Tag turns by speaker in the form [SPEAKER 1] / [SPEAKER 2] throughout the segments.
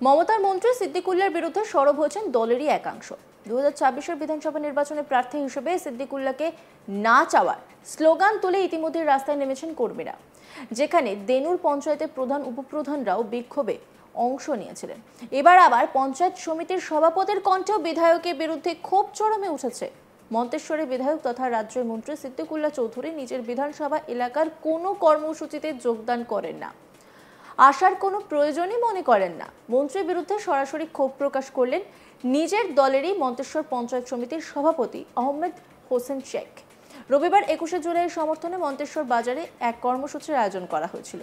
[SPEAKER 1] মমতার মন্ত্রী সিদ্দিকুল্লার বিরুদ্ধে সরব হয়েছেন দলেরই একাংশ। 2024 বিধানসভা নির্বাচনে প্রার্থী হিসেবে সিদ্দিকুল্লাকে না চাওয়ার স্লোগান তুলে ইতিমধ্যে রাস্তায় নেমেছেন কর্মীরা, যেখানে দেনুর পঞ্চায়েতের প্রধান উপপ্রধানরাও বিক্ষোভে অংশ নিয়েছিলেন। এবার আবার পঞ্চায়েত সমিতির সভাপতির কণ্ঠেও বিধায়কের বিরুদ্ধে ক্ষোভ চরমে উঠেছে। মন্তেশ্বরের বিধায়ক তথা রাজ্যের মন্ত্রী সিদ্দিকুল্লা চৌধুরী নিজের বিধানসভা এলাকার কোনো কর্মসূচিতে যোগদান করেন না, আসার কোনো প্রয়োজনই মনে করেন না। মন্ত্রীর বিরুদ্ধে সরাসরি ক্ষোভ প্রকাশ করলেন নিজের দলেরই মন্তেশ্বর পঞ্চায়েত সমিতির সভাপতি আহমেদ হোসেন শেখ। রবিবার 21 জুলাইয়ের সমর্থনে মন্তেশ্বর বাজারে এক কর্মসূচির আয়োজন করা হয়েছিল।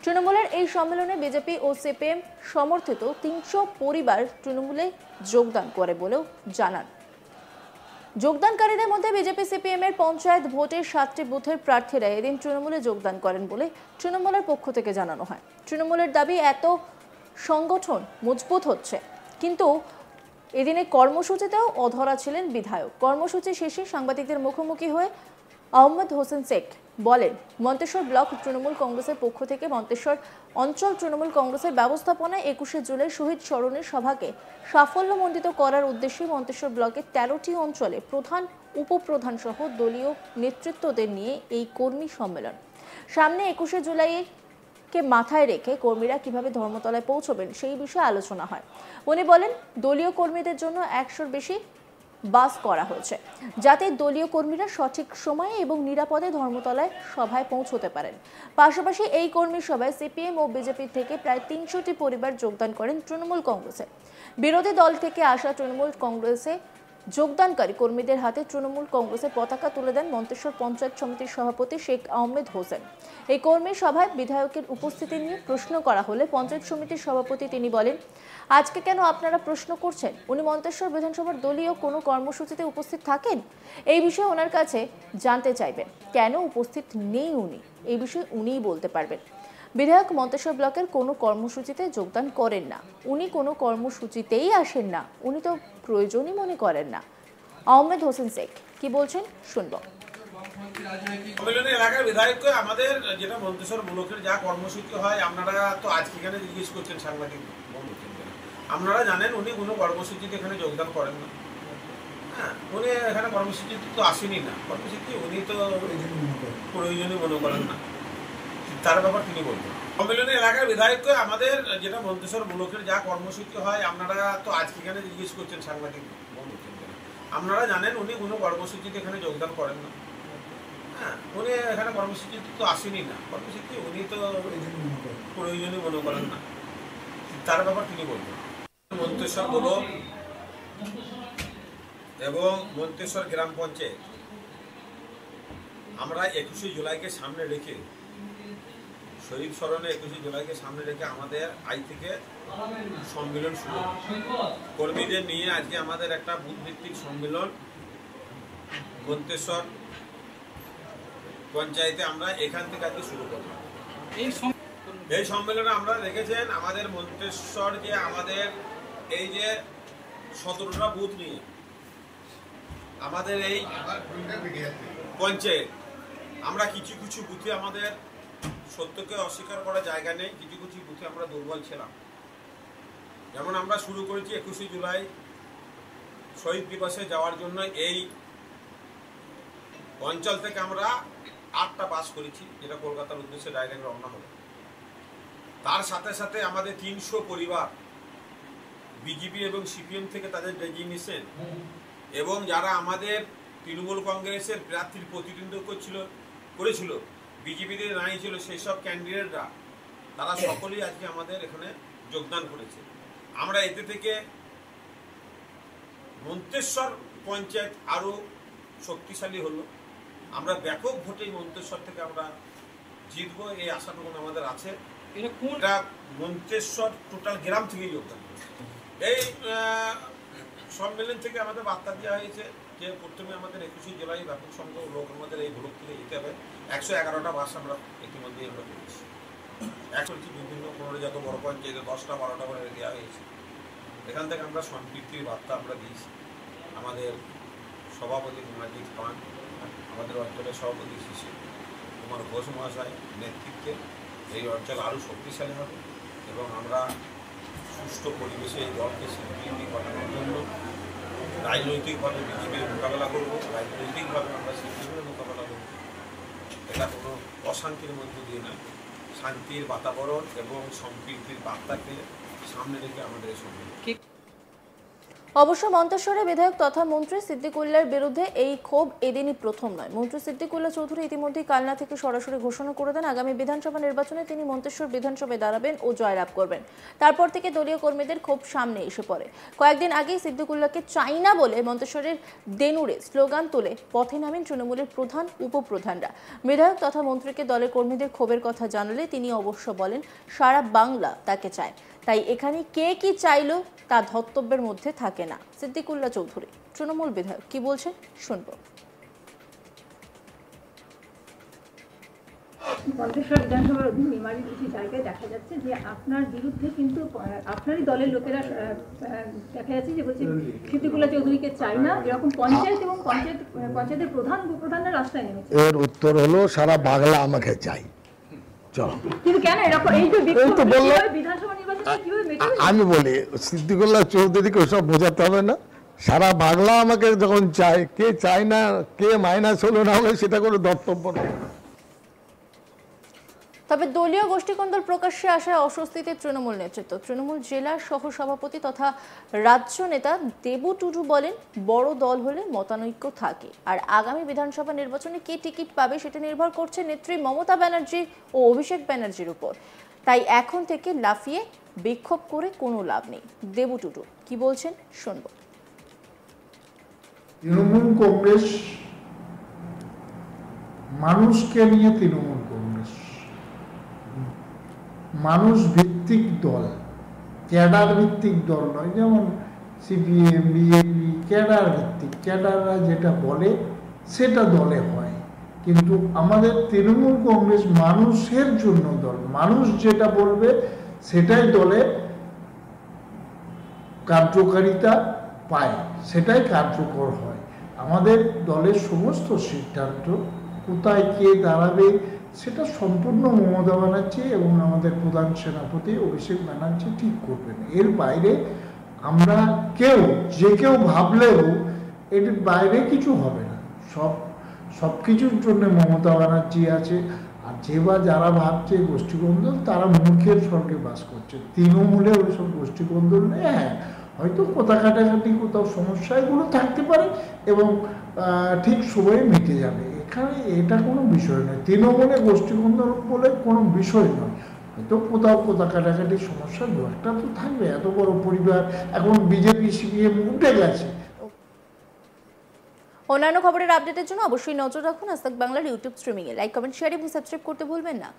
[SPEAKER 1] তৃণমূলের এই সম্মেলনে বিজেপি ও সিপিএম সমর্থিত 300 পরিবার তৃণমূলে যোগদান করে বলেও জানান। যোগদানকারীদের মধ্যে বিজেপি সিপিএম এর পঞ্চায়েত ভোটের 7টি বুথের প্রার্থীরা এদিন তৃণমূলে যোগদান করেন বলে তৃণমূলের পক্ষ থেকে জানানো হয়। তৃণমূলের দাবি, এত সংগঠন মজবুত হচ্ছে, কিন্তু এদিনের কর্মসূচিতেও অধরা ছিলেন বিধায়ক। কর্মসূচি শেষে সাংবাদিকদের মুখোমুখি হয়ে আহমেদ হোসেন শেখ বলেন, মন্তেশ্বর ব্লক তৃণমূল কংগ্রেসের পক্ষ থেকে মন্তেশ্বর অঞ্চল তৃণমূল কংগ্রেসের ব্যবস্থাপনায় 21 জুলাই শহীদ স্মরণের সভাকে সাফল্যমণ্ডিত করার উদ্দেশ্যে মন্তেশ্বর ব্লকের 13টি অঞ্চলে প্রধান উপপ্রধান সহ দলীয় নেতৃত্বদের নিয়ে এই কর্মী সম্মেলন। সামনে 21 জুলাইকে মাথায় রেখে কর্মীরা কিভাবে ধর্মতলায় পৌঁছবেন সেই বিষয়ে আলোচনা হয়। উনি বলেন, দলীয় কর্মীদের জন্য 100-র বেশি বাস করা হয়েছে, যাতে দলীয় কর্মীরা সঠিক সময়ে এবং নিরাপদে ধর্মতলায় সভায় পৌঁছতে পারেন। পাশাপাশি এই কর্মী সভায় সিপিএম ও বিজেপি থেকে প্রায় 300টি পরিবার যোগদান করেন তৃণমূল কংগ্রেসে। বিরোধী দল থেকে আসা তৃণমূল কংগ্রেসে যোগদানকারী কর্মীদের হাতে তৃণমূল কংগ্রেসের পতাকা তুলে দেন মন্তেশ্বর পঞ্চায়েত সমিতির সভাপতি শেখ আহমেদ হোসেন। এই কর্মী সভায় বিধায়কের উপস্থিতি নিয়ে প্রশ্ন করা হলে পঞ্চায়েত সমিতির সভাপতি তিনি বলেন, আজকে কেন আপনারা প্রশ্ন করছেন? উনি মন্তেশ্বর বিধানসভার দলীয় কোনো কর্মসূচিতে উপস্থিত থাকেন? এই বিষয়ে ওনার কাছে জানতে চাইবেন। কেন উপস্থিত নেই উনি, এই বিষয়ে উনিই বলতে পারবেন। বিধায়ক মন্তেশ্বর ব্লকের কোনো কর্মসূচিতে যোগদান করেন না, উনি কোনো কর্মসূচিতেই আসেন না, উনি তো প্রয়োজনই মনে করেন না। আহমেদ হোসেন শেখ কি বলছেন শুনব।
[SPEAKER 2] সম্মেলনে এলাকার বিধায়ককে আমাদের যেটা মন্তেশ্বর ব্লকের যা কর্মসূচি হয়, আপনারা তো আজকে এখানে জিজ্ঞেস করছেন সাংবাদিক বন্ধুকে, আপনারা জানেন উনি কোনো কর্মসূচিতে এখানে যোগদান করেন না। হ্যাঁ, উনি এখানে কর্মসূচিতে তো আসেনি না, কর্মসূচি উনি তো প্রয়োজনই মনে করেন না, তার ব্যাপার তিনি বলবেন। সম্মেলনে এলাকার বিধায়ককে আমাদের যেটা মন্তেশ্বর ব্লকের যা কর্মসূচি হয়, আপনারা তো আজকে এখানে জিজ্ঞেস করছেন সাংবাদিক বন্ধুকে, আপনারা জানেন উনি কোনো কর্মসূচিতে এখানে যোগদান করেন না। হ্যাঁ, উনি এখানে কর্মসূচিতে তো আসেনি না, কর্মসূচি উনি তো প্রয়োজনই মনে করেন না, তার ব্যাপার তিনি বলবেন। মন্তেশ্বর ব্লক এবং মন্তেশ্বর গ্রাম পঞ্চায়েত আমরা 21 জুলাইকে সামনে রেখে, শহীদ স্মরণে 21 জুলাইকে সামনে রেখে আমাদের আজ থেকে সম্মেলন শুরু। কর্মীদের নিয়ে আজকে আমাদের একটা বুথ ভিত্তিক সম্মেলন মন্তেশ্বর পঞ্চায়েতে আমরা এখান থেকে আজকে শুরু করলাম। এই সম্মেলনে আমরা দেখেছেন আমাদের মন্তেশ্বর যে আমাদের এই যে 17টা বুথ নিয়ে আমাদের এই পঞ্চায়েত, আমরা কিছু কিছু বুথে আমাদের সত্যকে অস্বীকার করার জায়গা নেই, কিছু কিছু বুথে আমরা দুর্বল ছিলাম। যেমন আমরা শুরু করেছি 21 জুলাই শহীদ দিবসে যাওয়ার জন্য এই অঞ্চল থেকে আমরা 8টা বাস করেছি, যেটা কলকাতার উদ্দেশ্যে ডাইরেক্ট রওনা হলো। তার সাথে সাথে আমাদের 300 পরিবার বিজেপি এবং সিপিএম থেকে তাদের ডেজিগনেশন এবং যারা আমাদের তৃণমূল কংগ্রেসের প্রার্থীর প্রতিদ্বন্দ্বিতা করেছিল, বিজেপিতে নাই ছিল, সেই সব ক্যান্ডিডেটরা তারা সকলেই আজকে আমাদের এখানে যোগদান করেছে। আমরা এতে থেকে মন্তেশ্বর পঞ্চায়েত আরও শক্তিশালী হলো। আমরা ব্যাপক ভোটে মন্তেশ্বর থেকে আমরা জিতবো, এই আশাটুকু আমাদের আছে। এটা মন্তেশ্বর টোটাল গ্রাম থেকেই যোগদান করেছে। এই সম্মেলন থেকে আমাদের বার্তা দেওয়া হয়েছে যে প্রথমে আমাদের 21 জুলাই ব্যাপক সংখ্যক লোক আমাদের এই ব্লক থেকে যেতে হবে। 111টা বাস আমরা ইতিমধ্যে আমরা পেয়েছি। এখনকি বিভিন্ন কোনো যত বড় পঞ্চায়েতে 10টা 12টা করে দেওয়া হয়েছে। এখান থেকে আমরা সম্পৃক্তির বার্তা আমরা দিয়েছি। আমাদের সভাপতি কুমারজিৎ পান, আমাদের অঞ্চলের সভাপতি শিশু কুমার ঘোষ মহাশয় নেতৃত্বে এই অঞ্চল আরও শক্তিশালী হবে এবং আমরা সুষ্ঠু পরিবেশে এই দলকে স্বীকৃতি ঘটানোর জন্য রাজনৈতিকভাবে বিজেপির মোকাবেলা করব, রাজনৈতিকভাবে আমরা সিপিএমের মোকাবেলা করব। এটা কোনো অশান্তির মধ্যে দিয়ে নয়, শান্তির বাতাবরণ এবং সম্প্রীতির বার্তাকে সামনে রেখে আমাদের এই সম্মেলন।
[SPEAKER 1] অবশ্য মন্তেশ্বরে বিধায়ক তথা মন্ত্রী সিদ্দিকুল্লার বিরুদ্ধে এই ক্ষোভ এদিনই প্রথম নয়। মন্ত্রী সিদ্দিকুল্লা চৌধুরী ইতিমধ্যেই কালনা থেকে সরাসরি ঘোষণা করে দেন আগামী বিধানসভা নির্বাচনে তিনি মন্তেশ্বর বিধানসভায় দাঁড়াবেন ও জয়লাভ করবেন। তারপর থেকে দলীয় কর্মীদের ক্ষোভ সামনে এসে পড়ে। কয়েকদিন আগেই সিদ্দিকুল্লাকে চাই না বলে মন্তেশ্বরের দেনুরে স্লোগান তুলে পথে নামেন তৃণমূলের প্রধান উপপ্রধানরা। বিধায়ক তথা মন্ত্রীকে দলের কর্মীদের ক্ষোভের কথা জানালে তিনি অবশ্য বলেন সারা বাংলা তাকে চায়, তাই এখানে কে কি চাইলো তা ধর্তব্যের মধ্যে থাকে না। সিদ্দিকুল্লা চৌধুরী তৃণমূল বিধায়ক কি বলছেন শুনবো।
[SPEAKER 3] মন্তেশ্বর বিধানসভার অধীন মেমারি কিছু জায়গায় দেখা যাচ্ছে যে আপনার বিরুদ্ধে কিন্তু আপনারই দলের লোকেরা দেখা যাচ্ছে যে বলছে সিদ্দিকুল্লা চৌধুরীকে চাই না, এরকম পঞ্চায়েত এবং পঞ্চায়েতের প্রধান উপপ্রধানরা রাস্তায় নেমেছে।
[SPEAKER 4] এর উত্তর হলো সারা বাংলা আমাকে চাই। চলো,
[SPEAKER 3] কিন্তু কেন এরকম এই যে বিধানসভা নির্বাচনে কিভাবে মেটাবে?
[SPEAKER 4] আমি বলি সিদ্দিকুল্লাহ চৌধুরীকে ওসব বোঝাতে হবে না। সারা বাংলা আমাকে যখন চায়, কে চায় না, কে মাইনাস হলো না হলো সেটা কোনো ধর্তব্য নয়।
[SPEAKER 1] তবে দলীয় গোষ্ঠীকন্দল প্রকাশ্যে আসায় অস্বস্তিতে তৃণমূল নেতৃত্ব। তৃণমূল জেলার সহ সভাপতি তথা রাজ্য নেতা দেবু টুডু বলেন বড় দল হলে মতানৈক্য থাকে, আর আগামী বিধানসভা নির্বাচনে কে টিকিট পাবে সেটা নির্ভর করছে নেত্রী মমতা ব্যানার্জি ও অভিষেক ব্যানার্জির উপর। তাই এখন থেকে লাফিয়ে বিক্ষোভ করে কোনো লাভ নেই। দেবু টুডু কি বলছেন শুনবো।
[SPEAKER 5] তৃণমূল কংগ্রেস মানুষকে নিয়ে তৃণমূল কংগ্রেস মানুষ ভিত্তিক দল, ক্যাডার ভিত্তিক দল নয়। যেমন সিপিএম বিজেপি ক্যাডার ভিত্তিক, ক্যাডাররা যেটা বলে সেটা দলে হয়, কিন্তু আমাদের তৃণমূল কংগ্রেস মানুষের জন্য দল। মানুষ যেটা বলবে সেটাই দলে কার্যকারিতা পায়, সেটাই কার্যকর হয়। আমাদের দলের সমস্ত সিদ্ধান্ত কোথায় কে দাঁড়াবে সেটা সম্পূর্ণ মমতা ব্যানার্জি এবং আমাদের প্রধান সেনাপতি অভিষেক ব্যানার্জি ঠিক করবেন। এর বাইরে আমরা যে কেউ ভাবলেও এর বাইরে কিছু হবে না। সব কিছুর জন্য মমতা ব্যানার্জি আছে। আর যারা ভাবছে গোষ্ঠীকন্দল, তারা মূর্খের স্বর্গে বাস করছে। তৃণমূলে ওইসব গোষ্ঠীকন্দল নেই। হ্যাঁ, হয়তো কোথা কাটাকাটি কোথাও সমস্যা এগুলো থাকতে পারে এবং ঠিক সময়ে মিটে যাবে। এখানে এটা কোনো বিষয় নয়। তৃণমূলে গোষ্ঠীকন্দল বলে কোনো বিষয় নয়। হয়তো কোথাও কোথা কাটাকাটির সমস্যা একটা তো থাকবে। এত বড় পরিবার, এখন বিজেপি সিপিএম উঠে গেছে।
[SPEAKER 1] অন্যান্য খবরের আপডেটের জন্য অবশ্যই নজর রাখুন আজ তাক বাংলার ইউটিউব স্ট্রিমিংয়ে। লাইক, কমেন্ট, শেয়ার এবং সাবস্ক্রাইব করতে ভুলবেন না।